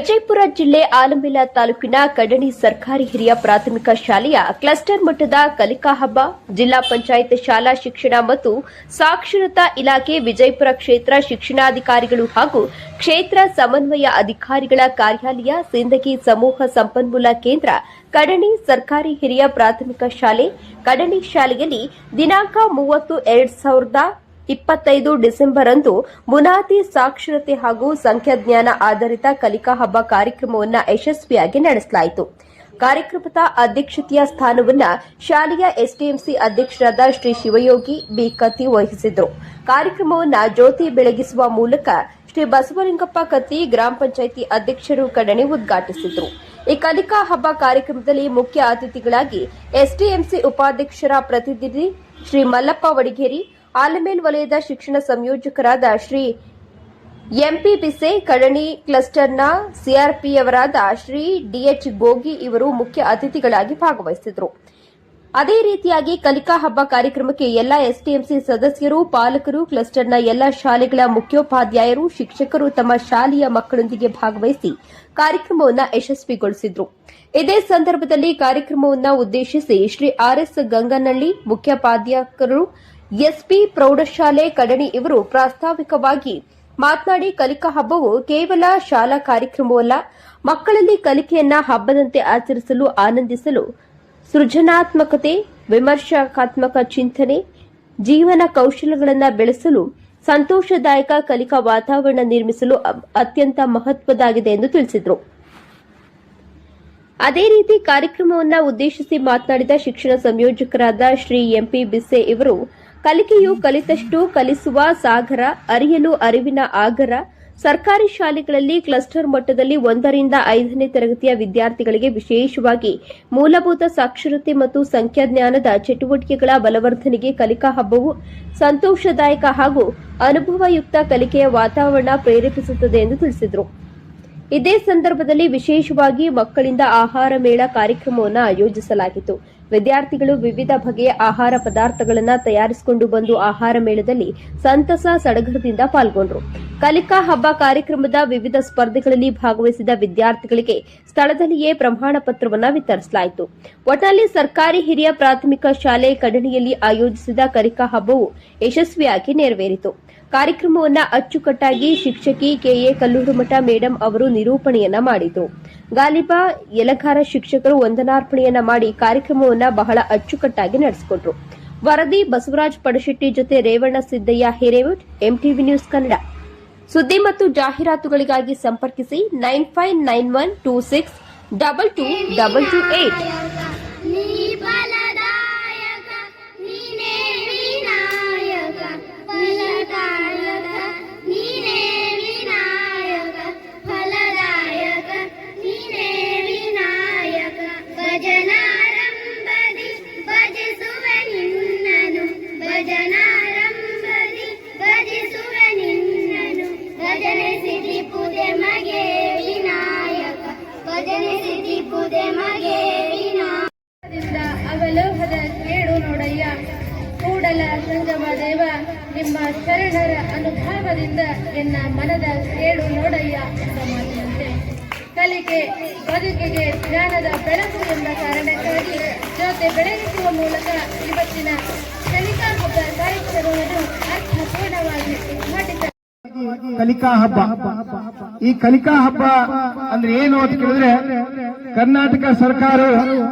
ವಿಜಯಪುರ ಜಿಲ್ಲೆ ಆಲಮೇಲ ತಾಲೂಕಿನ ಕಡಣಿ ಸರ್ಕಾರಿ ಹಿರಿಯ ಪ್ರಾಥಮಿಕ ಶಾಲೆಯ ಕ್ಲಸ್ಟರ್ ಮಟ್ಟದ ಕಲಿಕಾ ಹಬ್ಬ ಜಿಲ್ಲಾ ಪಂಚಾಯತ್ ಶಾಲಾ ಶಿಕ್ಷಣ ಮತ್ತು ಸಾಕ್ಷರತಾ ಇಲಾಖೆ ವಿಜಯಪುರ ಕ್ಷೇತ್ರ ಶಿಕ್ಷಣಾಧಿಕಾರಿಗಳು ಹಾಗೂ ಕ್ಷೇತ್ರ ಸಮನ್ವಯ ಅಧಿಕಾರಿಗಳ ಕಾರ್ಯಾಲಯ ಸಿಂದಗಿ ಸಮೂಹ ಸಂಪನ್ಮೂಲ ಕೇಂದ್ರ ಕಡಣಿ ಸರ್ಕಾರಿ ಹಿರಿಯ ಪ್ರಾಥಮಿಕ ಶಾಲೆ ಕಡಣಿ ಶಾಲೆಯಲ್ಲಿ ದಿನಾಂಕ 30/2/2025 ಡಿಸೆಂಬರ್ ಅಂದು ಬುನಾದಿ ಸಾಕ್ಷರತೆ ಹಾಗೂ ಸಂಖ್ಯಾಜ್ಞಾನ ಆಧಾರಿತ ಕಲಿಕಾ ಹಬ್ಬ ಕಾರ್ಯಕ್ರಮವನ್ನು ಯಶಸ್ವಿಯಾಗಿ ನಡೆಸಲಾಯಿತು. ಕಾರ್ಯಕ್ರಮದ ಅಧ್ಯಕ್ಷತೆಯ ಸ್ಥಾನವನ್ನು ಶಾಲೆಯ ಎಸ್ಟಿಎಂಸಿ ಅಧ್ಯಕ್ಷರಾದ ಶ್ರೀ ಶಿವಯೋಗಿ ಬಿ ಕತ್ತಿ ವಹಿಸಿದ್ದರು. ಕಾರ್ಯಕ್ರಮವನ್ನು ಜ್ಯೋತಿ ಬೆಳಗಿಸುವ ಮೂಲಕ ಶ್ರೀ ಬಸವಲಿಂಗಪ್ಪ ಕತ್ತಿ ಗ್ರಾಮ ಪಂಚಾಯಿತಿ ಅಧ್ಯಕ್ಷರು ಕಡಣಿ ಉದ್ಘಾಟಿಸಿದರು. ಈ ಕಲಿಕಾ ಹಬ್ಬ ಕಾರ್ಯಕ್ರಮದಲ್ಲಿ ಮುಖ್ಯ ಅತಿಥಿಗಳಾಗಿ ಎಸ್ಟಿಎಂಸಿ ಉಪಾಧ್ಯಕ್ಷರ ಪ್ರತಿನಿಧಿ ಶ್ರೀ ಮಲ್ಲಪ್ಪ ವಡಿಗೇರಿ, ಆಲಮೇಲ್ ವಲಯದ ಶಿಕ್ಷಣ ಸಂಯೋಜಕರಾದ ಶ್ರೀ ಎಂಪಿ ಬಿಸೆ, ಕಡಣಿ ಕ್ಲಸ್ಟರ್ನ ಸಿಆರ್ಪಿಯವರಾದ ಶ್ರೀ ಡಿಎಚ್ ಗೋಗಿ ಇವರು ಮುಖ್ಯ ಅತಿಥಿಗಳಾಗಿ ಭಾಗವಹಿಸಿದರು. ಅದೇ ರೀತಿಯಾಗಿ ಕಲಿಕಾ ಹಬ್ಬ ಕಾರ್ಯಕ್ರಮಕ್ಕೆ ಎಲ್ಲ ಎಸ್ಟಿಎಂಸಿ ಸದಸ್ಯರು, ಪಾಲಕರು, ಕ್ಲಸ್ಟರ್ನ ಎಲ್ಲ ಶಾಲೆಗಳ ಮುಖ್ಯೋಪಾಧ್ಯಾಯರು, ಶಿಕ್ಷಕರು ತಮ್ಮ ಶಾಲೆಯ ಮಕ್ಕಳೊಂದಿಗೆ ಭಾಗವಹಿಸಿ ಕಾರ್ಯಕ್ರಮವನ್ನು ಯಶಸ್ವಿಗೊಳಿಸಿದರು. ಇದೇ ಸಂದರ್ಭದಲ್ಲಿ ಕಾರ್ಯಕ್ರಮವನ್ನು ಉದ್ದೇಶಿಸಿ ಶ್ರೀ ಆರ್ಎಸ್ ಗಂಗನಹಳ್ಳಿ, ಮುಖ್ಯೋಪಾಧ್ಯಾಯರು, ಎಸ್ಪಿ ಪ್ರೌಢಶಾಲೆ ಕಡಣಿ ಇವರು ಪ್ರಾಸ್ತಾವಿಕವಾಗಿ ಮಾತನಾಡಿ, ಕಲಿಕಾ ಹಬ್ಬವು ಕೇವಲ ಶಾಲಾ ಕಾರ್ಯಕ್ರಮವಲ್ಲ, ಮಕ್ಕಳಲ್ಲಿ ಕಲಿಕೆಯನ್ನ ಹಬ್ಬದಂತೆ ಆಚರಿಸಲು, ಆನಂದಿಸಲು, ಸೃಜನಾತ್ಮಕತೆ, ವಿಮರ್ಶಾತ್ಮಕ ಚಿಂತನೆ, ಜೀವನ ಕೌಶಲ್ಯಗಳನ್ನು ಬೆಳೆಸಲು, ಸಂತೋಷದಾಯಕ ಕಲಿಕಾ ವಾತಾವರಣ ನಿರ್ಮಿಸಲು ಅತ್ಯಂತ ಮಹತ್ವದಾಗಿದೆ ಎಂದು ತಿಳಿಸಿದರು. ಅದೇ ರೀತಿ ಕಾರ್ಯಕ್ರಮವನ್ನು ಉದ್ದೇಶಿಸಿ ಮಾತನಾಡಿದ ಶಿಕ್ಷಣ ಸಂಯೋಜಕರಾದ ಶ್ರೀ ಎಂಪಿ ಬಿಸೆ ಇವರು, ಕಲಿಕೆಯು ಕಲಿತಷ್ಟು ಕಲಿಸುವ ಸಾಗರ, ಅರಿಯಲು ಅರಿವಿನ ಆಗರ. ಸರ್ಕಾರಿ ಶಾಲೆಗಳಲ್ಲಿ ಕ್ಲಸ್ಟರ್ ಮಟ್ಟದಲ್ಲಿ 1 ರಿಂದ 5ನೇ ತರಗತಿಯ ವಿದ್ಯಾರ್ಥಿಗಳಿಗೆ ವಿಶೇಷವಾಗಿ ಮೂಲಭೂತ ಸಾಕ್ಷರತೆ ಮತ್ತು ಸಂಖ್ಯಾಜ್ಞಾನದ ಚಟುವಟಿಕೆಗಳ ಬಲವರ್ಧನೆಗೆ ಕಲಿಕಾ ಹಬ್ಬವು ಸಂತೋಷದಾಯಕ ಹಾಗೂ ಅನುಭವಯುಕ್ತ ಕಲಿಕೆಯ ವಾತಾವರಣ ಪ್ರೇರೇಪಿಸುತ್ತದೆ ಎಂದು ತಿಳಿಸಿದರು. ಇದೇ ಸಂದರ್ಭದಲ್ಲಿ ವಿಶೇಷವಾಗಿ ಮಕ್ಕಳಿಂದ ಆಹಾರ ಮೇಳ ಕಾರ್ಯಕ್ರಮವನ್ನು ಆಯೋಜಿಸಲಾಗಿತ್ತು. ವಿದ್ಯಾರ್ಥಿಗಳು ವಿವಿಧ ಬಗೆಯ ಆಹಾರ ಪದಾರ್ಥಗಳನ್ನು ತಯಾರಿಸಿಕೊಂಡು ಬಂದು ಆಹಾರ ಮೇಳದಲ್ಲಿ ಸಂತಸ ಸಡಗರದಿಂದ ಪಾಲ್ಗೊಂಡರು. ಕಲಿಕಾ ಹಬ್ಬ ಕಾರ್ಯಕ್ರಮದ ವಿವಿಧ ಸ್ಪರ್ಧೆಗಳಲ್ಲಿ ಭಾಗವಹಿಸಿದ ವಿದ್ಯಾರ್ಥಿಗಳಿಗೆ ಸ್ಥಳದಲ್ಲಿಯೇ ಪ್ರಮಾಣ ಪತ್ರವನ್ನು ವಿತರಿಸಲಾಯಿತು. ಒಟ್ನಲ್ಲಿ ಸರ್ಕಾರಿ ಹಿರಿಯ ಪ್ರಾಥಮಿಕ ಶಾಲೆ ಕಡಣಿಯಲ್ಲಿ ಆಯೋಜಿಸಿದ ಕಲಿಕಾ ಹಬ್ಬವು ಯಶಸ್ವಿಯಾಗಿ ನೆರವೇರಿತು. ಕಾರ್ಯಕ್ರಮವನ್ನು ಅಚ್ಚುಕಟ್ಟಾಗಿ ಶಿಕ್ಷಕಿ ಕೆಎ ಕಲ್ಲೂರುಮಠ ಮೇಡಂ ಅವರು ನಿರೂಪಣೆಯನ್ನ ಮಾಡಿದರು. ಗಾಲಿಬಾ ಯಲಗಾರ ಶಿಕ್ಷಕರು ವಂದನಾರ್ಪಣೆಯನ್ನ ಮಾಡಿ ಕಾರ್ಯಕ್ರಮವನ್ನು ಬಹಳ ಅಚ್ಚುಕಟ್ಟಾಗಿ ನಡೆಸಿಕೊಟ್ರು. ವರದಿ ಬಸವರಾಜ್ ಪಡಶೆಟ್ಟಿ ಜೊತೆ ರೇವಣ್ಣ ಸಿದ್ದಯ್ಯ ಹಿರೇಮಠ್, ಎಂಟಿವಿ ನ್ಯೂಸ್ ಕನ್ನಡ. ಸುದ್ದಿ ಮತ್ತು ಜಾಹೀರಾತುಗಳಿಗಾಗಿ ಸಂಪರ್ಕಿಸಿ 9591262228. ಅವಲೋಹದ ಕೇಳು ನೋಡಯ್ಯ, ಕೂಡಲ ಸಂಗಮ ದೇವ, ನಿಮ್ಮ ಶರಣರ ಅನುಭವದಿಂದ ಎನ್ನ ಮನದ ಕೇಳು ನೋಡಯ್ಯ ಎಂಬ ಮಾತಿನಂತೆ ಕಲಿಕೆ ಬದುಕಿಗೆ ಜ್ಞಾನದ ಬೆಳಕು ಎಂಬ ಕಾರಣಕ್ಕಾಗಿ ಜೊತೆ ಬೆಳಗಿಸುವ ಮೂಲಕ ಇವತ್ತಿನ ಕಲಿಕಾ ಹಬ್ಬ ಕಾರ್ಯಕ್ರಮವನ್ನು ಅರ್ಥಪೂರ್ಣವಾಗಿ ಉದ್ಘಾಟಿಸ. ಕಲಿಕಾ ಹಬ್ಬ, ಈ ಕಲಿಕಾ ಹಬ್ಬ ಅಂದ್ರೆ ಏನು ಅಂತ ಕೇಳಿದ್ರೆ, ಕರ್ನಾಟಕ ಸರ್ಕಾರ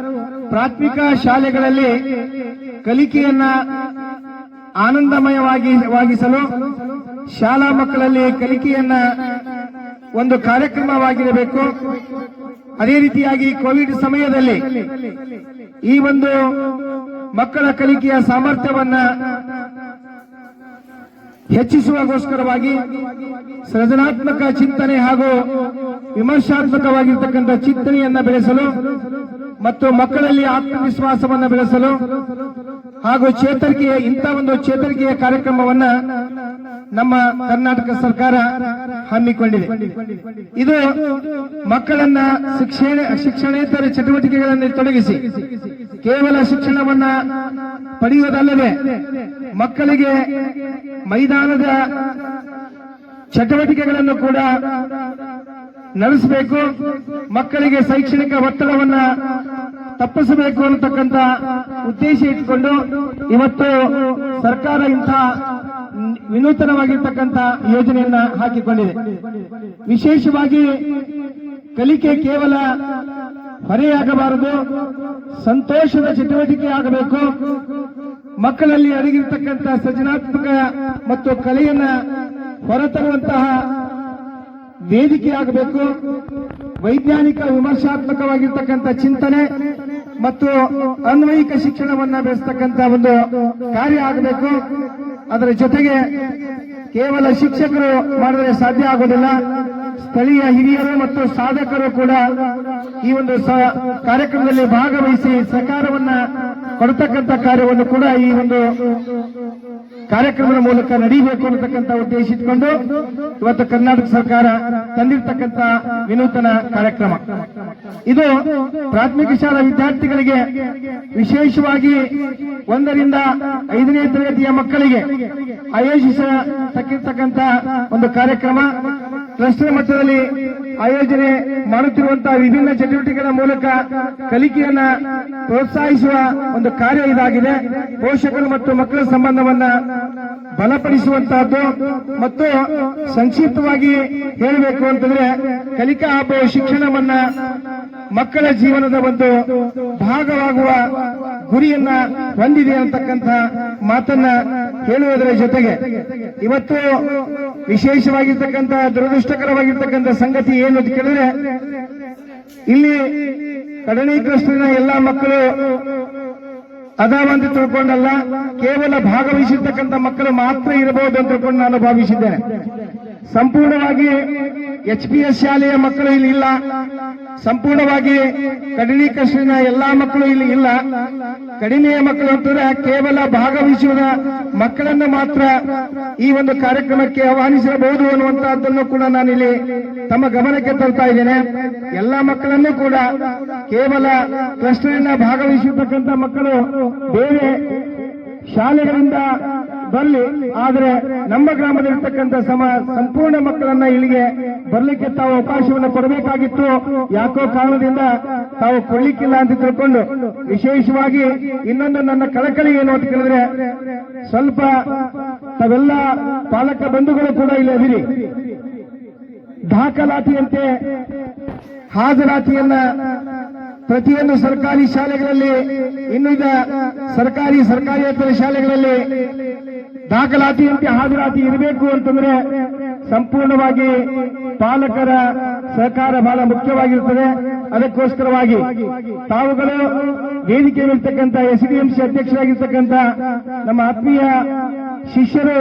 ಪ್ರಾಥಮಿಕ ಶಾಲೆಗಳಲ್ಲಿ ಕಲಿಕೆಯನ್ನ ಆನಂದಮಯವಾಗಿಸಲು, ಶಾಲಾ ಮಕ್ಕಳಲ್ಲಿ ಕಲಿಕೆಯನ್ನ ಒಂದು ಕಾರ್ಯಕ್ರಮವಾಗಿರಬೇಕು. ಅದೇ ರೀತಿಯಾಗಿ ಕೋವಿಡ್ ಸಮಯದಲ್ಲಿ ಈ ಒಂದು ಮಕ್ಕಳ ಕಲಿಕೆಯ ಸಾಮರ್ಥ್ಯವನ್ನ ಹೆಚ್ಚಿಸುವಗೋಸ್ಕರವಾಗಿ ಸೃಜನಾತ್ಮಕ ಚಿಂತನೆ ಹಾಗೂ ವಿಮರ್ಶಾತ್ಮಕವಾಗಿರ್ತಕ್ಕಂಥ ಚಿಂತನೆಯನ್ನ ಬೆಳೆಸಲು ಮತ್ತು ಮಕ್ಕಳಲ್ಲಿ ಆತ್ಮವಿಶ್ವಾಸವನ್ನು ಬೆಳೆಸಲು ಹಾಗೂ ಚೇತರಿಕೆಯ ಒಂದು ಚೇತರಿಕೆಯ ಕಾರ್ಯಕ್ರಮವನ್ನ ನಮ್ಮ ಕರ್ನಾಟಕ ಸರ್ಕಾರ ಹಮ್ಮಿಕೊಂಡಿದೆ. ಇದು ಮಕ್ಕಳನ್ನ ಶಿಕ್ಷಣೇತರ ಚಟುವಟಿಕೆಗಳಲ್ಲಿ ತೊಡಗಿಸಿ ಕೇವಲ ಶಿಕ್ಷಣವನ್ನ ಪಡೆಯುವುದಲ್ಲದೆ ಮಕ್ಕಳಿಗೆ ಮೈದಾನದ ಚಟುವಟಿಕೆಗಳನ್ನು ಕೂಡ ನಡೆಸಬೇಕು, ಮಕ್ಕಳಿಗೆ ಶೈಕ್ಷಣಿಕ ಒತ್ತಡವನ್ನ ತಪ್ಪಿಸಬೇಕು ಅನ್ನತಕ್ಕಂಥ ಉದ್ದೇಶ ಇಟ್ಕೊಂಡು ಇವತ್ತು ಸರ್ಕಾರ ಇಂಥ ವಿನೂತನವಾಗಿರ್ತಕ್ಕಂಥ ಯೋಜನೆಯನ್ನ ಹಾಕಿಕೊಂಡಿದೆ. ವಿಶೇಷವಾಗಿ ಕಲಿಕೆ ಕೇವಲ ಹೊರೆಯಾಗಬಾರದು, ಸಂತೋಷದ ಚಟುವಟಿಕೆ ಆಗಬೇಕು. ಮಕ್ಕಳಲ್ಲಿ ಅಡಗಿರ್ತಕ್ಕಂಥ ಸೃಜನಾತ್ಮಕ ಮತ್ತು ಕಲೆಯನ್ನ ಹೊರತರುವಂತಹ ವೇದಿಕೆ ಆಗಬೇಕು. ವೈಜ್ಞಾನಿಕ ವಿಮರ್ಶಾತ್ಮಕವಾಗಿರ್ತಕ್ಕಂಥ ಚಿಂತನೆ ಮತ್ತು ಅನ್ವಯಿಕ ಶಿಕ್ಷಣವನ್ನ ಬೆಳೆಸ್ತಕ್ಕಂಥ ಒಂದು ಕಾರ್ಯ ಆಗಬೇಕು. ಅದರ ಜೊತೆಗೆ ಕೇವಲ ಶಿಕ್ಷಕರು ಮಾಡಿದ್ರೆ ಸಾಧ್ಯ ಆಗೋದಿಲ್ಲ, ಸ್ಥಳೀಯ ಹಿರಿಯರು ಮತ್ತು ಸಾಧಕರು ಕೂಡ ಈ ಒಂದು ಕಾರ್ಯಕ್ರಮದಲ್ಲಿ ಭಾಗವಹಿಸಿ ಸಹಕಾರವನ್ನ ಕೊಡತಕ್ಕಂಥ ಕಾರ್ಯವನ್ನು ಕೂಡ ಈ ಒಂದು ಕಾರ್ಯಕ್ರಮದ ಮೂಲಕ ನಡೀಬೇಕು ಅನ್ನತಕ್ಕಂಥ ಉದ್ದೇಶ ಇಟ್ಕೊಂಡು ಇವತ್ತು ಕರ್ನಾಟಕ ಸರ್ಕಾರ ತಂದಿರತಕ್ಕಂಥ ವಿನೂತನ ಕಾರ್ಯಕ್ರಮ ಇದು. ಪ್ರಾಥಮಿಕ ಶಾಲಾ ವಿದ್ಯಾರ್ಥಿಗಳಿಗೆ ವಿಶೇಷವಾಗಿ 1 ರಿಂದ 5ನೇ ತರಗತಿಯ ಮಕ್ಕಳಿಗೆ ಆಯೋಜಿಸತಕ್ಕಂಥ ಒಂದು ಕಾರ್ಯಕ್ರಮ. ಕ್ಲಸ್ಟರ್ ಮಟ್ಟದಲ್ಲಿ ಆಯೋಜನೆ ಮಾಡುತ್ತಿರುವಂತಹ ವಿಭಿನ್ನ ಚಟುವಟಿಕೆಗಳ ಮೂಲಕ ಕಲಿಕೆಯನ್ನ ಪ್ರೋತ್ಸಾಹಿಸುವ ಒಂದು ಕಾರ್ಯ ಇದಾಗಿದೆ. ಪೋಷಕರು ಮತ್ತು ಮಕ್ಕಳ ಸಂಬಂಧವನ್ನ ಬಲಪಡಿಸುವಂತಹದ್ದು. ಮತ್ತು ಸಂಕ್ಷಿಪ್ತವಾಗಿ ಹೇಳಬೇಕು ಅಂತಂದ್ರೆ, ಕಲಿಕಾ ಹಬ್ಬ ಶಿಕ್ಷಣವನ್ನ ಮಕ್ಕಳ ಜೀವನದ ಒಂದು ಭಾಗವಾಗುವ ಗುರಿಯನ್ನ ಹೊಂದಿದೆ ಅಂತಕ್ಕಂಥ ಮಾತನ್ನ ಹೇಳುವುದರ ಜೊತೆಗೆ ಇವತ್ತು ವಿಶೇಷವಾಗಿರ್ತಕ್ಕಂಥ ದುರದೃಷ್ಟಕರವಾಗಿರ್ತಕ್ಕಂಥ ಸಂಗತಿ ಏನು ಅಂತ ಕೇಳಿದ್ರೆ, ಇಲ್ಲಿ ಕಡಣಿ ಕ್ಲಸ್ಟರ್ನ ಎಲ್ಲಾ ಮಕ್ಕಳು ಅದಾವಂತ ತಿಳ್ಕೊಂಡಲ್ಲ, ಕೇವಲ ಭಾಗವಹಿಸಿರ್ತಕ್ಕಂಥ ಮಕ್ಕಳು ಮಾತ್ರ ಇರಬಹುದು ಅಂತ ತಿಳ್ಕೊಂಡು ನಾನು ಭಾವಿಸಿದ್ದೇನೆ. ಸಂಪೂರ್ಣವಾಗಿ HPS ಶಾಲೆಯ ಮಕ್ಕಳು ಇಲ್ಲಿ ಇಲ್ಲ, ಸಂಪೂರ್ಣವಾಗಿ ಕಡಣಿ ಕ್ಲಸ್ಟರ್ನ ಎಲ್ಲಾ ಮಕ್ಕಳು ಇಲ್ಲಿ ಇಲ್ಲ. ಕಡಿಮೆಯ ಮಕ್ಕಳು ಅಂತಂದ್ರೆ ಕೇವಲ ಭಾಗವಹಿಸುವ ಮಕ್ಕಳನ್ನು ಮಾತ್ರ ಈ ಒಂದು ಕಾರ್ಯಕ್ರಮಕ್ಕೆ ಆಹ್ವಾನಿಸಬಹುದು ಅನ್ನುವಂತಹದ್ದನ್ನು ಕೂಡ ನಾನಿಲ್ಲಿ ತಮ್ಮ ಗಮನಕ್ಕೆ ತರ್ತಾ ಇದ್ದೇನೆ. ಎಲ್ಲಾ ಮಕ್ಕಳನ್ನು ಕೂಡ ಕೇವಲ ಕ್ಲಸ್ಟರ್ನ ಭಾಗವಹಿಸಿರ್ತಕ್ಕಂಥ ಮಕ್ಕಳು ಬೇರೆ ಶಾಲೆಗಳಿಂದ ಬರಲಿ, ಆದರೆ ನಮ್ಮ ಗ್ರಾಮದಲ್ಲಿರ್ತಕ್ಕಂಥ ಸಂಪೂರ್ಣ ಮಕ್ಕಳನ್ನ ಇಲ್ಲಿಗೆ ಬರ್ಲಿಕ್ಕೆ ತಾವು ಅವಕಾಶವನ್ನು ಕೊಡಬೇಕಾಗಿತ್ತು. ಯಾಕೋ ಕಾರಣದಿಂದ ತಾವು ಕೊಡ್ಲಿಕ್ಕಿಲ್ಲ ಅಂತ ತಿಳ್ಕೊಂಡು, ವಿಶೇಷವಾಗಿ ಇನ್ನೊಂದು ನನ್ನ ಕಳಕಳಿ ಏನು ಅಂತ ಕೇಳಿದ್ರೆ, ಸ್ವಲ್ಪ ತಾವೆಲ್ಲ ಪಾಲಕ ಬಂಧುಗಳು ಕೂಡ ಇಲ್ಲಿ ಅದಿರಿ. ದಾಖಲಾತಿಯಂತೆ ಹಾಜರಾತಿಯನ್ನ ಪ್ರತಿಯೊಂದು ಸರ್ಕಾರಿ ಶಾಲೆಗಳಲ್ಲಿ, ಇನ್ನುಳಿದ ಸರ್ಕಾರಿಯೇತರ ಶಾಲೆಗಳಲ್ಲಿ ದಾಖಲಾತಿಯಂತೆ ಹಾಜರಾತಿ ಇರಬೇಕು ಅಂತಂದ್ರೆ ಸಂಪೂರ್ಣವಾಗಿ ಪಾಲಕರ ಸಹಕಾರ ಬಹಳ ಮುಖ್ಯವಾಗಿರುತ್ತದೆ. ಅದಕ್ಕೋಸ್ಕರವಾಗಿ ತಾವುಗಳು ವೇದಿಕೆಯಲ್ಲಿರ್ತಕ್ಕಂಥ SDMC ಅಧ್ಯಕ್ಷರಾಗಿರ್ತಕ್ಕಂಥ ನಮ್ಮ ಆತ್ಮೀಯ ಶಿಷ್ಯರು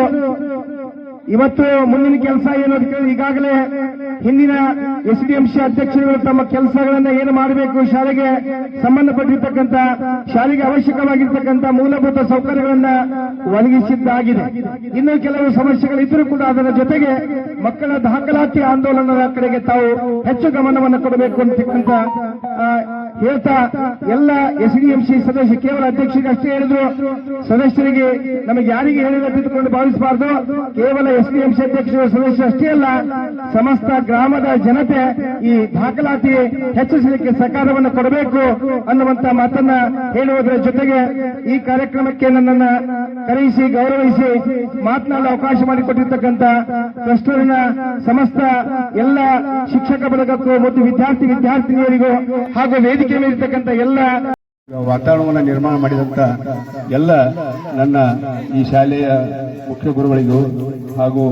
ಇವತ್ತು ಮುಂದಿನ ಕೆಲಸ ಏನು ಅಂತ ಕೇಳಿ ಈಗಾಗಲೇ ಹಿಂದಿನ SDMC ಅಧ್ಯಕ್ಷರುಗಳು ತಮ್ಮ ಕೆಲಸಗಳನ್ನ ಏನು ಮಾಡಬೇಕು, ಶಾಲೆಗೆ ಸಂಬಂಧಪಟ್ಟಿರ್ತಕ್ಕಂಥ ಶಾಲೆಗೆ ಅವಶ್ಯಕವಾಗಿರ್ತಕ್ಕಂಥ ಮೂಲಭೂತ ಸೌಕರ್ಯಗಳನ್ನ ಒದಗಿಸಿದ್ದಾಗಿದೆ. ಇನ್ನು ಕೆಲವು ಸಮಸ್ಯೆಗಳಿದ್ದರೂ ಕೂಡ ಅದರ ಜೊತೆಗೆ ಮಕ್ಕಳ ದಾಖಲಾತಿ ಆಂದೋಲನದ ಕಡೆಗೆ ತಾವು ಹೆಚ್ಚು ಗಮನವನ್ನು ಕೊಡಬೇಕು ಅಂತಕ್ಕಂಥ ಹೇಳ್ತಾ, ಎಲ್ಲ SDMC ಸದಸ್ಯ ಕೇವಲ ಅಧ್ಯಕ್ಷರಿಗೆ ಅಷ್ಟೇ ಹೇಳಿದ್ರು, ಸದಸ್ಯರಿಗೆ ನಮಗೆ ಯಾರಿಗೆ ಹೇಳಿದ ತಿದ್ದುಕೊಂಡು ಭಾವಿಸಬಾರದು. ಕೇವಲ SDMC ಅಧ್ಯಕ್ಷರು ಸದಸ್ಯ ಅಷ್ಟೇ ಅಲ್ಲ, ಸಮಸ್ತ ಗ್ರಾಮದ ಜನತೆ ಈ ದಾಖಲಾತಿ ಹೆಚ್ಚಿಸಲಿಕ್ಕೆ ಸಹಕಾರವನ್ನು ಕೊಡಬೇಕು ಅನ್ನುವಂತ ಮಾತನ್ನ ಹೇಳುವುದರ ಜೊತೆಗೆ ಈ ಕಾರ್ಯಕ್ರಮಕ್ಕೆ ನನ್ನನ್ನ ಕರೆಯಿಸಿ ಗೌರವಿಸಿ ಮಾತನಾಡಲು ಅವಕಾಶ ಮಾಡಿಕೊಟ್ಟಿರ್ತಕ್ಕಂಥ ಕ್ಲಸ್ಟರಿನ ಸಮಸ್ತ ಎಲ್ಲ ಶಿಕ್ಷಕ ಬಳಗಕ್ಕೂ ಮತ್ತು ವಿದ್ಯಾರ್ಥಿನಿಯರಿಗೂ ಹಾಗೂ ವೇದಿಕೆ ಮೇಲಿರ್ತಕ್ಕಂಥ ಎಲ್ಲ ವಾತಾವರಣವನ್ನು ನಿರ್ಮಾಣ ಮಾಡಿದಂತ ಎಲ್ಲ ನನ್ನ ಈ ಶಾಲೆಯ ಮುಖ್ಯ ಗುರುಗಳಿಗೂ ಹಾಗೂ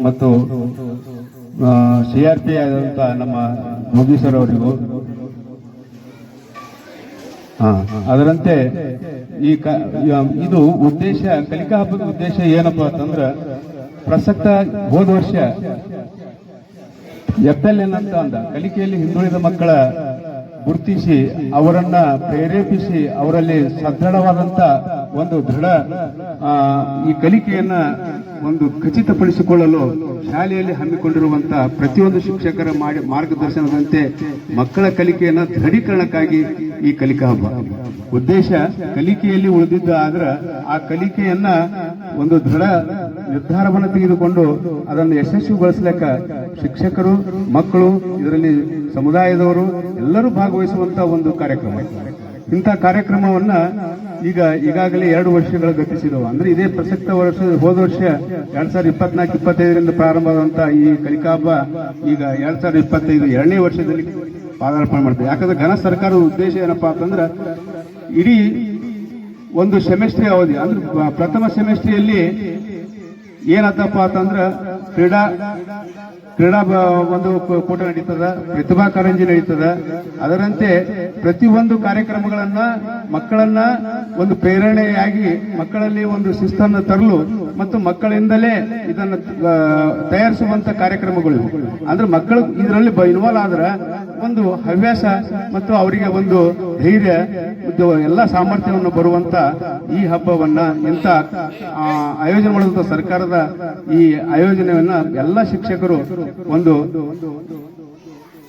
ಮತ್ತು CRP ಆದಂತ ನಮ್ಮ ಮೋದಿ ಸರ್ ಅವರಿಗೂ, ಅದರಂತೆ ಇದು ಉದ್ದೇಶ, ಕಲಿಕಾ ಹಬ್ಬದ ಉದ್ದೇಶ ಏನಪ್ಪಾ ಅಂತಂದ್ರ, ಪ್ರಸಕ್ತ ಹೋದ ವರ್ಷ FLN ಅಂತ ಅಂದ ಕಲಿಕೆಯಲ್ಲಿ ಹಿಂದುಳಿದ ಮಕ್ಕಳ ಗುರುತಿಸಿ ಅವರನ್ನ ಪ್ರೇರೇಪಿಸಿ ಅವರಲ್ಲಿ ಸದೃಢವಾದಂತ ಒಂದು ಈ ಕಲಿಕೆಯನ್ನ ಒಂದು ಖಚಿತಪಡಿಸಿಕೊಳ್ಳಲು ಶಾಲೆಯಲ್ಲಿ ಹಮ್ಮಿಕೊಂಡಿರುವಂತಹ ಪ್ರತಿಯೊಂದು ಶಿಕ್ಷಕರ ಮಾರ್ಗದರ್ಶನದಂತೆ ಮಕ್ಕಳ ಕಲಿಕೆಯನ್ನ ದೃಢೀಕರಣಕ್ಕಾಗಿ ಈ ಕಲಿಕಾ ಹಬ್ಬ. ಉದ್ದೇಶ ಕಲಿಕೆಯಲ್ಲಿ ಉಳಿದಿದ್ದ ಆದ್ರ ಆ ಕಲಿಕೆಯನ್ನ ಒಂದು ದೃಢ ನಿರ್ಧಾರವನ್ನು ತೆಗೆದುಕೊಂಡು ಅದನ್ನು ಯಶಸ್ವಿಗೊಳಿಸಲಿಕ್ಕೆ ಶಿಕ್ಷಕರು, ಮಕ್ಕಳು, ಇದರಲ್ಲಿ ಸಮುದಾಯದವರು ಎಲ್ಲರೂ ಭಾಗವಹಿಸುವಂತ ಒಂದು ಕಾರ್ಯಕ್ರಮ. ಇಂಥ ಕಾರ್ಯಕ್ರಮವನ್ನ ಈಗಾಗಲೇ 2 ವರ್ಷಗಳು ಗತಿಸಿದವು. ಅಂದ್ರೆ ಇದೇ ಪ್ರಸಕ್ತ ವರ್ಷ, ಹೋದ ವರ್ಷ 2024-25 ಪ್ರಾರಂಭವಾದಂತಹ ಈ ಕಲಿಕಾ ಹಬ್ಬ ಈಗ 2025 2ನೇ ವರ್ಷದಲ್ಲಿ ಪಾದಾರ್ಪಣೆ ಮಾಡ್ತೇವೆ. ಯಾಕಂದ್ರೆ ಘನ ಸರ್ಕಾರದ ಉದ್ದೇಶ ಏನಪ್ಪಾ ಅಂತಂದ್ರೆ ಇಡೀ ಒಂದು ಸೆಮಿಸ್ಟ್ರಿ ಅವಧಿ, ಅಂದ್ರೆ ಪ್ರಥಮ ಸೆಮಿಸ್ಟ್ರಿಯಲ್ಲಿ ಏನತ್ತಪ್ಪ ಅಂತಂದ್ರೆ ಕ್ರೀಡಾ ಒಂದು ಕೂಟ ನಡೀತದ, ಪ್ರತಿಭಾ ಕಾರಂಜಿ ನಡೀತದ. ಅದರಂತೆ ಪ್ರತಿಯೊಂದು ಕಾರ್ಯಕ್ರಮಗಳನ್ನ ಮಕ್ಕಳನ್ನ ಒಂದು ಪ್ರೇರಣೆಯಾಗಿ ಮಕ್ಕಳಲ್ಲಿ ಒಂದು ಶಿಸ್ತನ್ನು ತರಲು ಮತ್ತು ಮಕ್ಕಳಿಂದಲೇ ಇದನ್ನು ತಯಾರಿಸುವಂತ ಕಾರ್ಯಕ್ರಮಗಳು. ಅಂದ್ರೆ ಮಕ್ಕಳು ಇದರಲ್ಲಿ ಇನ್ವಾಲ್ವ್ ಆದ್ರೆ ಒಂದು ಹವ್ಯಾಸ ಮತ್ತು ಅವರಿಗೆ ಒಂದು ಧೈರ್ಯ, ಎಲ್ಲ ಸಾಮರ್ಥ್ಯವನ್ನು ಬರುವಂತ ಈ ಹಬ್ಬವನ್ನ ಇಂಥ ಆಯೋಜನೆ ಮಾಡುವಂತ ಸರ್ಕಾರದ ಈ ಆಯೋಜನೆಯನ್ನ ಎಲ್ಲ ಶಿಕ್ಷಕರು ಒಂದು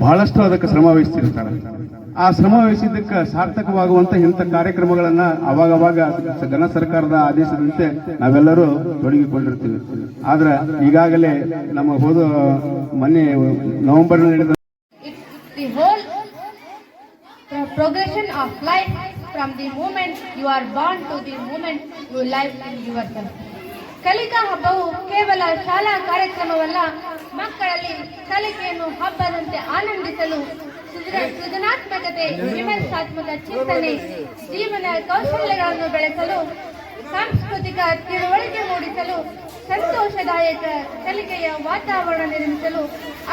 ಬಹಳಷ್ಟು ಅದಕ್ಕೆ ಶ್ರಮ ವಹಿಸ್ತಿರ್ತಾರೆ. ಆ ಶ್ರಮ ವಹಿಸಿದ್ದಕ್ಕೆ ಸಾರ್ಥಕವಾಗುವಂತ ಇಂಥ ಕಾರ್ಯಕ್ರಮಗಳನ್ನ ಅವಾಗವಾಗ ಘನ ಸರ್ಕಾರದ ಆದೇಶದಂತೆ ನಾವೆಲ್ಲರೂ ತೊಡಗಿಕೊಂಡಿರ್ತೀವಿ. ಆದ್ರೆ ಈಗಾಗಲೇ ನಮ್ಮ ಮೊನ್ನೆ ನವೆಂಬರ್ ನಡೆದ the whole progression of life from the moment you are born to the moment you live in yourself. ಕಲಿಕಾ ಹಬ್ಬವು ಕೇವಲ ಶಾಲಾ ಕಾರ್ಯಕ್ರಮವಲ್ಲ, ಮಕ್ಕಳಲ್ಲಿ ಕಲಿಕೆಯನ್ನು ಹಬ್ಬದಂತೆ ಆನಂದಿಸಲು ಸೃಜನಾತ್ಮಕತೆ, ವಿಮರ್ಶಾತ್ಮಕ ಚಿಂತನೆ, ಜೀವನ ಕೌಶಲ್ಯಗಳನ್ನು ಬೆಳೆಸಲು, ಸಾಂಸ್ಕೃತಿಕ ತಿಳುವಳಿಕೆ ಮೂಡಿಸಲು, ಸಂತೋಷದಾಯಕ ಕಲಿಕೆಯ ವಾತಾವರಣ ನಿರ್ಮಿಸಲು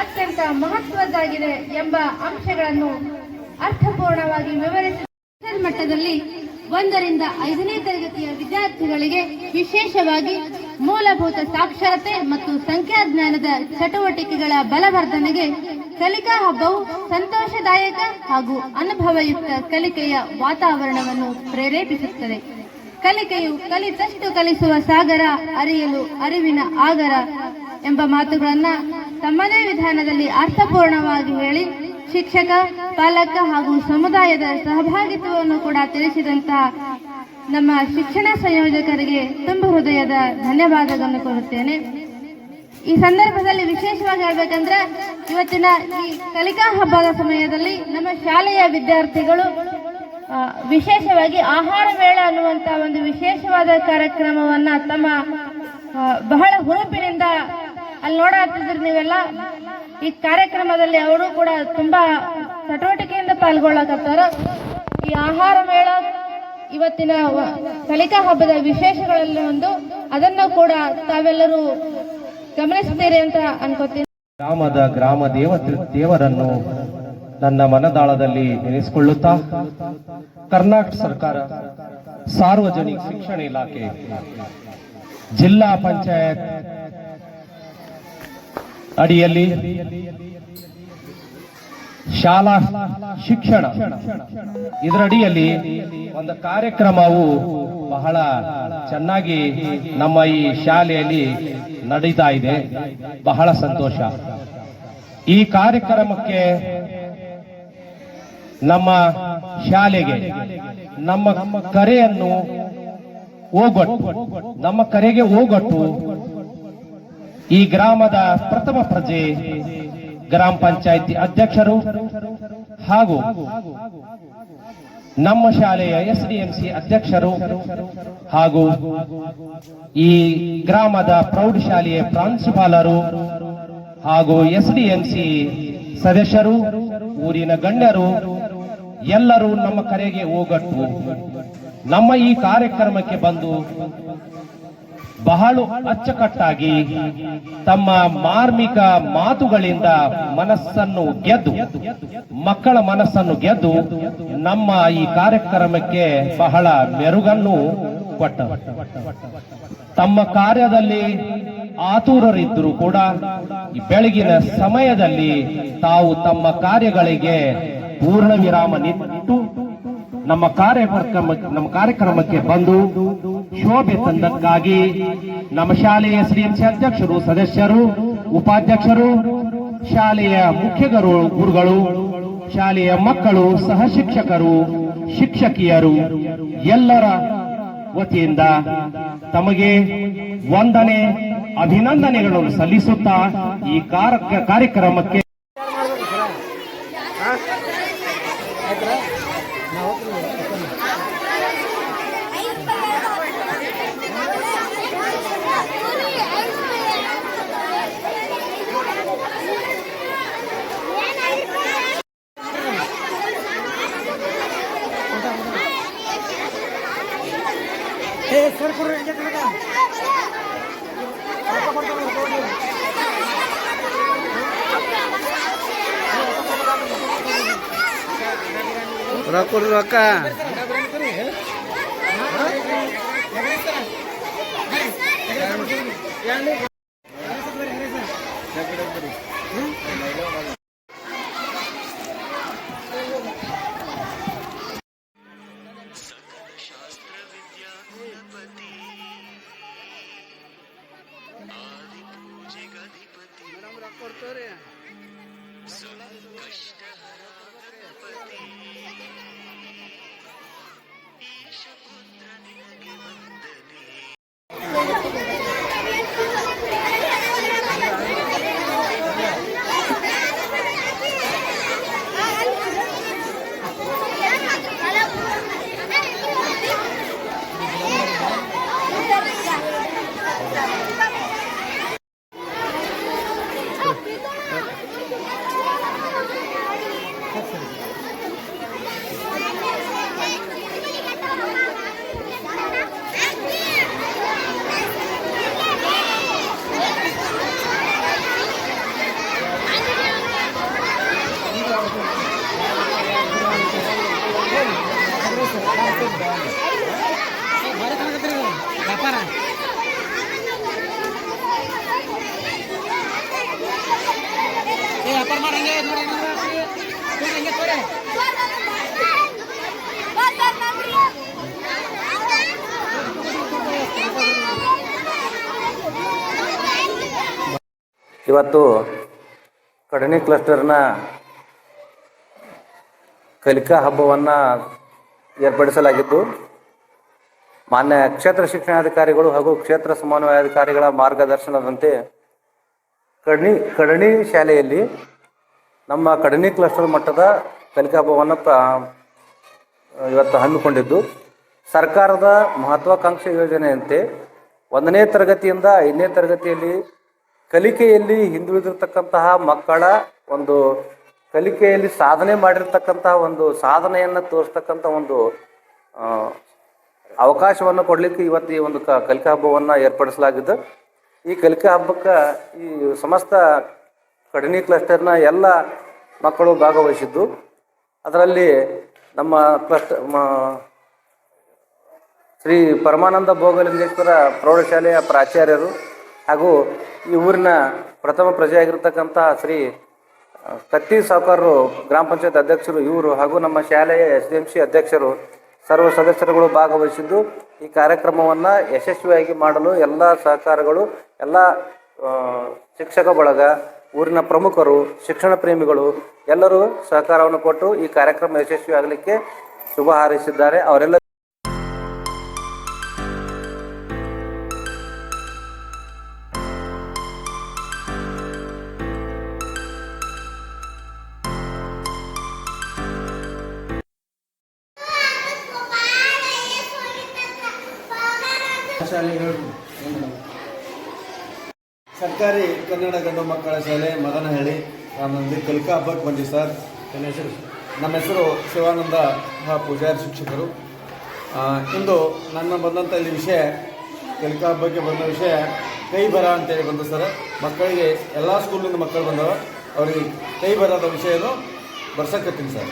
ಅತ್ಯಂತ ಮಹತ್ವದ್ದಾಗಿದೆ ಎಂಬ ಅಂಶಗಳನ್ನು ಅರ್ಥಪೂರ್ಣವಾಗಿ ವಿವರಿಸಿ ಮಟ್ಟದಲ್ಲಿ 1ರಿಂದ 5ನೇ ತರಗತಿಯ ವಿದ್ಯಾರ್ಥಿಗಳಿಗೆ ವಿಶೇಷವಾಗಿ ಮೂಲಭೂತ ಸಾಕ್ಷರತೆ ಮತ್ತು ಸಂಖ್ಯಾಜ್ಞಾನದ ಚಟುವಟಿಕೆಗಳ ಬಲವರ್ಧನೆಗೆ ಕಲಿಕಾ ಹಬ್ಬವು ಸಂತೋಷದಾಯಕ ಹಾಗೂ ಅನುಭವಯುಕ್ತ ಕಲಿಕೆಯ ವಾತಾವರಣವನ್ನು ಪ್ರೇರೇಪಿಸುತ್ತದೆ. ಕಲಿಕೆಯು ಕಲಿತಷ್ಟು ಕಲಿಸುವ ಸಾಗರ, ಅರಿಯಲು ಅರಿವಿನ ಆಗರ ಎಂಬ ಮಾತುಗಳನ್ನ ತಮ್ಮದೇ ವಿಧಾನದಲ್ಲಿ ಅರ್ಥಪೂರ್ಣವಾಗಿ ಹೇಳಿ ಶಿಕ್ಷಕ, ಪಾಲಕ ಹಾಗೂ ಸಮುದಾಯದ ಸಹಭಾಗಿತ್ವವನ್ನು ಕೂಡ ತಿಳಿಸಿದಂತಹ ನಮ್ಮ ಶಿಕ್ಷಣ ಸಂಯೋಜಕರಿಗೆ ತುಂಬ ಹೃದಯದ ಧನ್ಯವಾದಗಳನ್ನು ಕೋರುತ್ತೇನೆ. ಈ ಸಂದರ್ಭದಲ್ಲಿ ವಿಶೇಷವಾಗಿ ಹೇಳ್ಬೇಕಂದ್ರೆ ಇವತ್ತಿನ ಈ ಕಲಿಕಾ ಹಬ್ಬದ ಸಮಯದಲ್ಲಿ ನಮ್ಮ ಶಾಲೆಯ ವಿದ್ಯಾರ್ಥಿಗಳು ವಿಶೇಷವಾಗಿ ಆಹಾರ ಮೇಳ ಅನ್ನುವಂತ ಒಂದು ವಿಶೇಷವಾದ ಕಾರ್ಯಕ್ರಮವನ್ನ ತಮ್ಮ ಬಹಳ ಹುರುಪಿನಿಂದ ಅಲ್ಲಿ ನೋಡಾಡ್ತಿದ್ರು ನೀವೆಲ್ಲ. ಈ ಕಾರ್ಯಕ್ರಮದಲ್ಲಿ ಅವರು ಕೂಡ ತುಂಬಾ ಚಟುವಟಿಕೆಯಿಂದ ಪಾಲ್ಗೊಳ್ಳಕತ್ತಾರ. ಈ ಆಹಾರ ಮೇಳ ಇವತ್ತಿನ ಕಲಿಕಾ ಹಬ್ಬದ ವಿಶೇಷಗಳಲ್ಲಿ ಒಂದು, ಅದನ್ನು ಕೂಡ ತಾವೆಲ್ಲರೂ ಗಮನಿಸ್ತೀರಿ ಅಂತ ಅನ್ಕೋತೀನಿ. ಗ್ರಾಮ ದೇವರನ್ನು ನನ್ನ ಮನದಾಳದಲ್ಲಿ ನೆನೆಸಿಕೊಳ್ಳುತ್ತಾ ಕರ್ನಾಟಕ ಸರ್ಕಾರ, ಸಾರ್ವಜನಿಕ ಶಿಕ್ಷಣ ಇಲಾಖೆ, ಜಿಲ್ಲಾ ಪಂಚಾಯತ್ ಅಡಿಯಲ್ಲಿ ಶಾಲಾ ಶಿಕ್ಷಣ ಇದರಡಿಯಲ್ಲಿ ಒಂದು ಕಾರ್ಯಕ್ರಮವು ಬಹಳ ಚೆನ್ನಾಗಿ ನಮ್ಮ ಈ ಶಾಲೆಯಲ್ಲಿ ನಡೀತಾ ಇದೆ. ಬಹಳ ಸಂತೋಷ. ಈ ಕಾರ್ಯಕ್ರಮಕ್ಕೆ ನಮ್ಮ ಶಾಲೆಗೆ ನಮ್ಮ ಕರೆಯನ್ನು ನಮ್ಮ ಕರೆಗೆ ಹೋಗೊಟ್ಟು ಈ ಗ್ರಾಮದ ಪ್ರಥಮ ಪ್ರಜೆ ಗ್ರಾಮ ಪಂಚಾಯಿತಿ ಅಧ್ಯಕ್ಷರು ಹಾಗೂ ನಮ್ಮ ಶಾಲೆಯ SDMC ಅಧ್ಯಕ್ಷರು ಹಾಗೂ ಈ ಗ್ರಾಮದ ಪ್ರೌಢಶಾಲೆಯ ಪ್ರಾಂಶುಪಾಲರು ಹಾಗೂ SDMC ಸದಸ್ಯರು, ಊರಿನ ಗಣ್ಯರು ಎಲ್ಲರೂ ನಮ್ಮ ಕರೆಗೆ ಹೋಗಟ್ಟು ನಮ್ಮ ಈ ಕಾರ್ಯಕ್ರಮಕ್ಕೆ ಬಂದು ಬಹಳ ಅಚ್ಚುಕಟ್ಟಾಗಿ ತಮ್ಮ ಮಾರ್ಮಿಕ ಮಾತುಗಳಿಂದ ಮನಸ್ಸನ್ನು ಗೆದ್ದು, ಮಕ್ಕಳ ಮನಸ್ಸನ್ನು ಗೆದ್ದು ನಮ್ಮ ಈ ಕಾರ್ಯಕ್ರಮಕ್ಕೆ ಬಹಳ ಮೆರುಗನ್ನು ಕೊಟ್ಟ. ತಮ್ಮ ಕಾರ್ಯದಲ್ಲಿ ಆತುರರಿದ್ದರೂ ಕೂಡ ಬೆಳಗಿನ ಸಮಯದಲ್ಲಿ ತಾವು ತಮ್ಮ ಕಾರ್ಯಗಳಿಗೆ ಪೂರ್ಣ ವಿರಾಮ ನಿಟ್ಟು ನಮ್ಮ ಕಾರ್ಯಕ್ರಮಕ್ಕೆ ಬಂದು ಶೋಭೆ ತಂದಕ್ಕಾಗಿ ನಮ್ಮ ಶಾಲೆಯ SDMC ಅಧ್ಯಕ್ಷರು, ಸದಸ್ಯರು, ಉಪಾಧ್ಯಕ್ಷರು, ಶಾಲೆಯ ಮುಖ್ಯ ಗುರುಗಳು, ಶಾಲೆಯ ಮಕ್ಕಳು, ಸಹ ಶಿಕ್ಷಕರು, ಶಿಕ್ಷಕಿಯರು ಎಲ್ಲರ ವತಿಯಿಂದ ತಮಗೆ ವಂದನೆ ಅಭಿನಂದನೆಗಳನ್ನು ಸಲ್ಲಿಸುತ್ತಾ ಈ ಕಾರ್ಯಕ್ರಮಕ್ಕೆ ರೊಕ್ಕ ಇವತ್ತು ಕಡನಿ ಕ್ಲಸ್ಟರ್ನ ಕಲಿಕಾ ಹಬ್ಬವನ್ನು ಏರ್ಪಡಿಸಲಾಗಿದ್ದು ಮಾನ್ಯ ಕ್ಷೇತ್ರ ಶಿಕ್ಷಣಾಧಿಕಾರಿಗಳು ಹಾಗೂ ಕ್ಷೇತ್ರ ಸಮನ್ವಯಾಧಿಕಾರಿಗಳ ಮಾರ್ಗದರ್ಶನದಂತೆ ಕಡನಿ ಶಾಲೆಯಲ್ಲಿ ನಮ್ಮ ಕಡನಿ ಕ್ಲಸ್ಟರ್ ಮಟ್ಟದ ಕಲಿಕಾ ಹಬ್ಬವನ್ನು ಇವತ್ತು ಹಮ್ಮಿಕೊಂಡಿದ್ದು ಸರ್ಕಾರದ ಮಹತ್ವಾಕಾಂಕ್ಷಿ ಯೋಜನೆಯಂತೆ 1ನೇ ತರಗತಿಯಿಂದ 5ನೇ ತರಗತಿಯಲ್ಲಿ ಕಲಿಕೆಯಲ್ಲಿ ಹಿಂದುಳಿದಿರ್ತಕ್ಕಂತಹ ಮಕ್ಕಳ ಒಂದು ಕಲಿಕೆಯಲ್ಲಿ ಸಾಧನೆ ಮಾಡಿರ್ತಕ್ಕಂತಹ ಒಂದು ಸಾಧನೆಯನ್ನು ತೋರಿಸ್ತಕ್ಕಂಥ ಒಂದು ಅವಕಾಶವನ್ನು ಕೊಡಲಿಕ್ಕೆ ಇವತ್ತು ಈ ಒಂದು ಕಲಿಕಾ ಹಬ್ಬವನ್ನು ಏರ್ಪಡಿಸಲಾಗಿದ್ದು ಈ ಕಲಿಕಾ ಹಬ್ಬಕ್ಕೆ ಈ ಸಮಸ್ತ ಕಡನಿ ಕ್ಲಸ್ಟರ್ನ ಎಲ್ಲ ಮಕ್ಕಳು ಭಾಗವಹಿಸಿದ್ದು ಅದರಲ್ಲಿ ನಮ್ಮ ಶ್ರೀ ಪರಮಾನಂದ ಭೋಗಲಿಂಗೇಶ್ವರ ಪ್ರೌಢಶಾಲೆಯ ಪ್ರಾಚಾರ್ಯರು ಹಾಗೂ ಈ ಊರಿನ ಪ್ರಥಮ ಪ್ರಜೆಯಾಗಿರ್ತಕ್ಕಂಥ ಶ್ರೀ ಕತ್ತಿ ಸಾವುಕಾರರು ಗ್ರಾಮ ಪಂಚಾಯತ್ ಅಧ್ಯಕ್ಷರು ಇವರು ಹಾಗೂ ನಮ್ಮ ಶಾಲೆಯ SDMC ಅಧ್ಯಕ್ಷರು ಸರ್ವ ಸದಸ್ಯರುಗಳು ಭಾಗವಹಿಸಿದ್ದು ಈ ಕಾರ್ಯಕ್ರಮವನ್ನು ಯಶಸ್ವಿಯಾಗಿ ಮಾಡಲು ಎಲ್ಲ ಸಹಕಾರಗಳು ಎಲ್ಲ ಶಿಕ್ಷಕ ಬಳಗ ಊರಿನ ಪ್ರಮುಖರು ಶಿಕ್ಷಣ ಪ್ರೇಮಿಗಳು ಎಲ್ಲರೂ ಸಹಕಾರವನ್ನು ಕೊಟ್ಟು ಈ ಕಾರ್ಯಕ್ರಮ ಯಶಸ್ವಿ ಆಗಲಿಕ್ಕೆ ಶುಭ ಹಾರೈಸಿದ್ದಾರೆ. ಅವರೆಲ್ಲ ಸರ್ಕಾರಿ ಕನ್ನಡ ಗಂಡು ಮಕ್ಕಳ ಶಾಲೆ ಮದನಹಳ್ಳಿ ಗ್ರಾಮದಲ್ಲಿ ಕಲಿಕಾ ಹಬ್ಬಕ್ಕೆ ಬಂದಿವಿ ಸರ್. ನಮ್ಮ ಹೆಸರು ಶಿವಾನಂದ ಪೂಜಾರಿ ಶಿಕ್ಷಕರು. ಇಂದು ನನ್ನ ಬಂದಂಥ ಇಲ್ಲಿ ವಿಷಯ ಕಲಿಕಾ ಹಬ್ಬಕ್ಕೆ ಬಂದ ವಿಷಯ ಕೈ ಬರ ಅಂತೇಳಿ ಬಂದು ಸರ್. ಮಕ್ಕಳಿಗೆ ಎಲ್ಲ ಸ್ಕೂಲಿಂದ ಮಕ್ಕಳು ಬಂದವ ಅವ್ರಿಗೆ ಕೈ ಬರದ ವಿಷಯನು ಬರ್ಸಕತ್ತೀನಿ ಸರ್.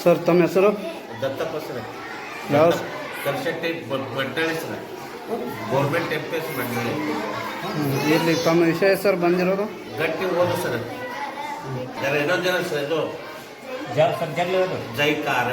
ಸರ್ ತಮ್ಮ ಹೆಸರು? ದತ್ತಪ್ಪ ಸರ್. ಯಾವ ಕರ್ಶೆಟ್ಟಿ ಮಂಡಳಿ ಸರ್, ಗೌರ್ಮೆಂಟ್ MPS ಮಂಡಳಿ. ಇಲ್ಲಿ ತಮ್ಮ ವಿಷಯ ಸರ್ ಬಂದಿರೋದು ಗಟ್ಟಿ ಓದು ಸರ್. ಇನ್ನೊಂದು ಜನ ಸರ್ ಇದು ಜೈಕಾರ